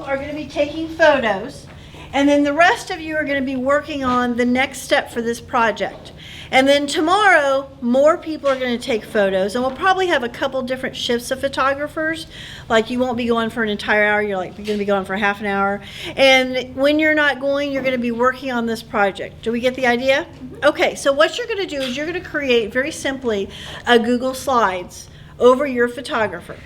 are going to be taking photos, and then the rest of you are going to be working on the next step for this project. And then tomorrow, more people are going to take photos, and we'll probably have a couple different shifts of photographers. Like, you won't be going for an entire hour, you're going to be going for half an hour. And when you're not going, you're going to be working on this project. Do we get the idea? Okay, so what you're going to do is you're going to create, very simply, a Google Slides over your photographer.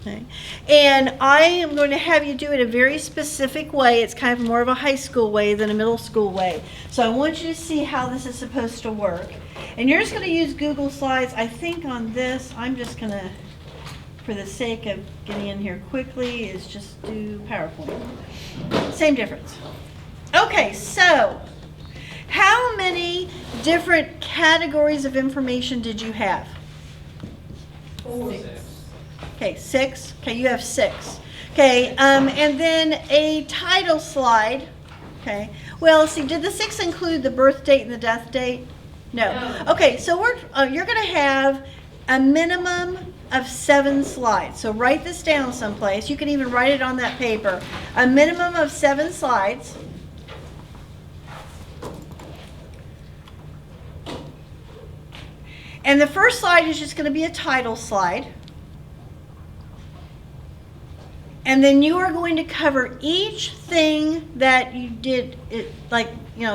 Okay. And I am going to have you do it a very specific way. It's kind of more of a high school way than a middle school way. So I want you to see how this is supposed to work. And you're just going to use Google Slides. I think on this, I'm just going to, for the sake of getting in here quickly, is just do PowerPoint. Same difference. Okay, so how many different categories of information did you have? 4. Okay, 6. Okay, you have 6. Okay, and then a title slide. Okay, well, let's see, did the 6 include the birth date and the death date? No. Okay, so you're going to have a minimum of 7 slides. So write this down someplace. You can even write it on that paper. A minimum of 7 slides. And the first slide is just going to be a title slide. And then you are going to cover each thing that you did,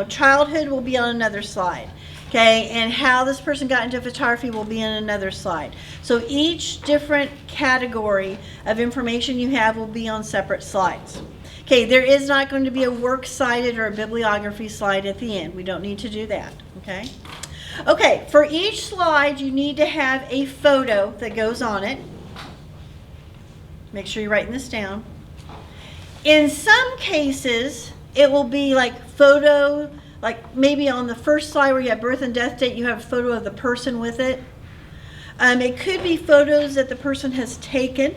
childhood will be on another slide, okay? And how this person got into photography will be on another slide. So each different category of information you have will be on separate slides. Okay, there is not going to be a works cited or a bibliography slide at the end. We don't need to do that, okay? Okay, for each slide you need to have a photo that goes on it. Make sure you're writing this down. In some cases, it will be like photo, like maybe on the first slide where you have birth and death date, you have a photo of the person with it. It could be photos that the person has taken.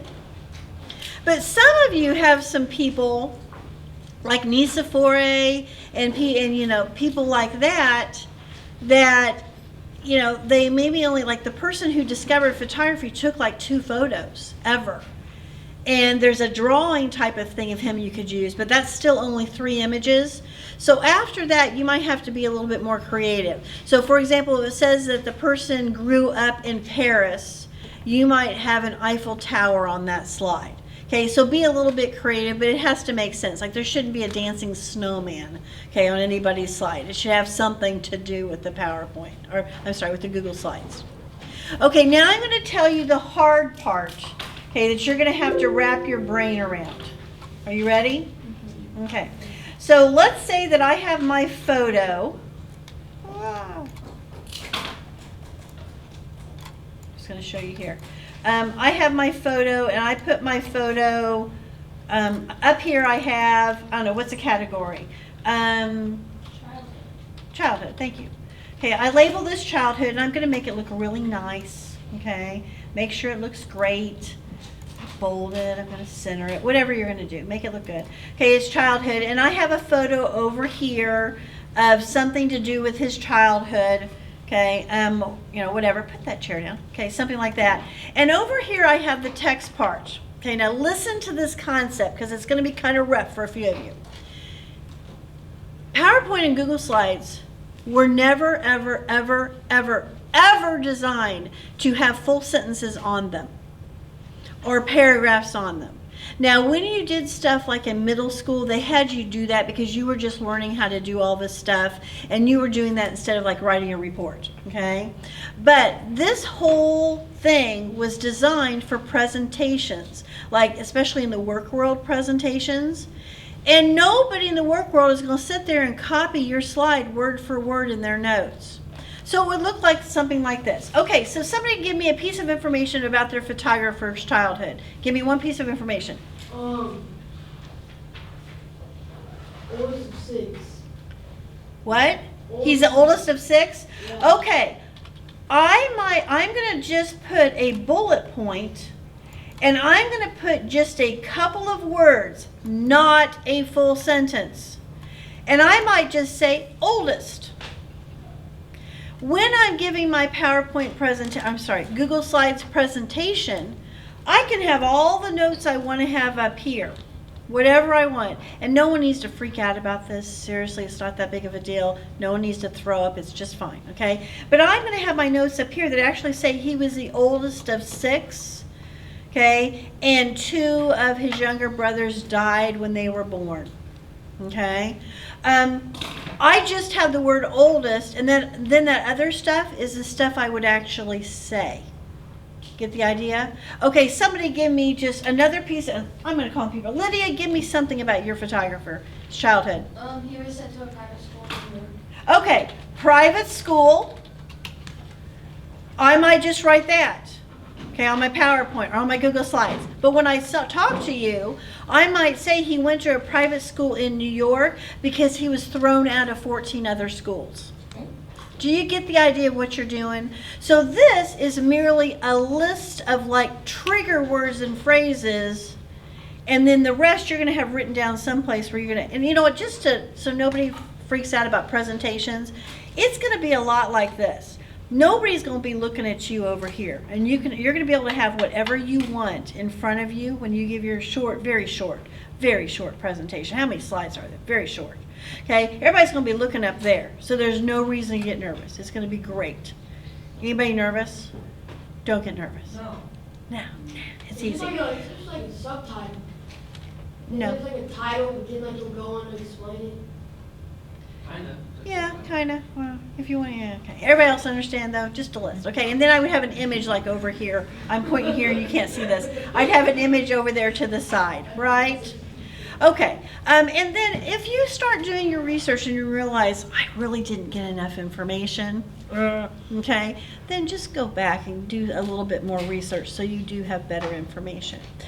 But some of you have some people, like Nicephore and people like that, they maybe only, like the person who discovered photography took like 2 photos ever. And there's a drawing type of thing of him you could use, but that's still only 3 images. So after that, you might have to be a little bit more creative. So for example, if it says that the person grew up in Paris, you might have an Eiffel Tower on that slide. Okay, so be a little bit creative, but it has to make sense. Like, there shouldn't be a dancing snowman, okay, on anybody's slide. It should have something to do with the PowerPoint, or with the Google Slides. Okay, now I'm going to tell you the hard part. Okay, that you're going to have to wrap your brain around. Are you ready? Okay. So let's say that I have my photo. Wow. Just going to show you here. I have my photo, and I put my photo up here. I have, I don't know, what's the category? Childhood. Thank you. Okay, I label this childhood, and I'm going to make it look really nice. Okay, make sure it looks great. Bold it, I'm going to center it, whatever you're going to do, make it look good. Okay, it's childhood, and I have a photo over here of something to do with his childhood. Okay, whatever, put that chair down. Okay, something like that. And over here I have the text part. Okay, now listen to this concept, because it's going to be kind of rough for a few of you. PowerPoint and Google Slides were never, ever, ever, ever, ever designed to have full sentences on them, or paragraphs on them. Now, when you did stuff like in middle school, they had you do that because you were just learning how to do all this stuff, and you were doing that instead of like writing a report, okay? But this whole thing was designed for presentations, like especially in the work world presentations. And nobody in the work world is going to sit there and copy your slide word for word in their notes. So it would look like something like this. Okay, so somebody give me a piece of information about their photographer's childhood. Give me one piece of information. Oldest of 6. What? He's the oldest of 6? Yeah. Okay. I'm going to just put a bullet point, and I'm going to put just a couple of words, not a full sentence. And I might just say oldest. When I'm giving my Google Slides presentation, I can have all the notes I want to have up here. whatever I want. And no one needs to freak out about this. Seriously, it's not that big of a deal. No one needs to throw up. It's just fine, okay? But I'm going to have my notes up here that actually say he was the oldest of 6, okay? And 2 of his younger brothers died when they were born, okay? I just have the word oldest, and then that other stuff is the stuff I would actually say. Get the idea? Okay, somebody give me just another piece of, I'm going to call people. Lydia, give me something about your photographer's childhood. He was sent to a private school in New York. Okay, private school. I might just write that, okay, on my PowerPoint or on my Google Slides. But when I talk to you, I might say he went to a private school in New York because he was thrown out of 14 other schools. Do you get the idea of what you're doing? So this is merely a list of like trigger words and phrases, and then the rest you're going to have written down someplace where you're going to, and you know what, just so nobody freaks out about presentations, it's going to be a lot like this. Nobody's going to be looking at you over here, and you're going to be able to have whatever you want in front of you when you give your very short presentation. How many slides are there? Very short. Okay, everybody's going to be looking up there, so there's no reason to get nervous. It's going to be great. Anybody nervous? Don't get nervous. No, it's easy. It's just like a subtitle. No. It's like a title, but then like you'll go on and explain it. Kinda. Yeah, kind of. Well, if you want, yeah, okay. Everybody else understand though? Just a list, okay? And then I would have an image like over here. I'm pointing here, you can't see this. I'd have an image over there to the side, right? Okay, and then if you start doing your research and you realize, I really didn't get enough information, okay, then just go back and do a little bit more research so you do have better information.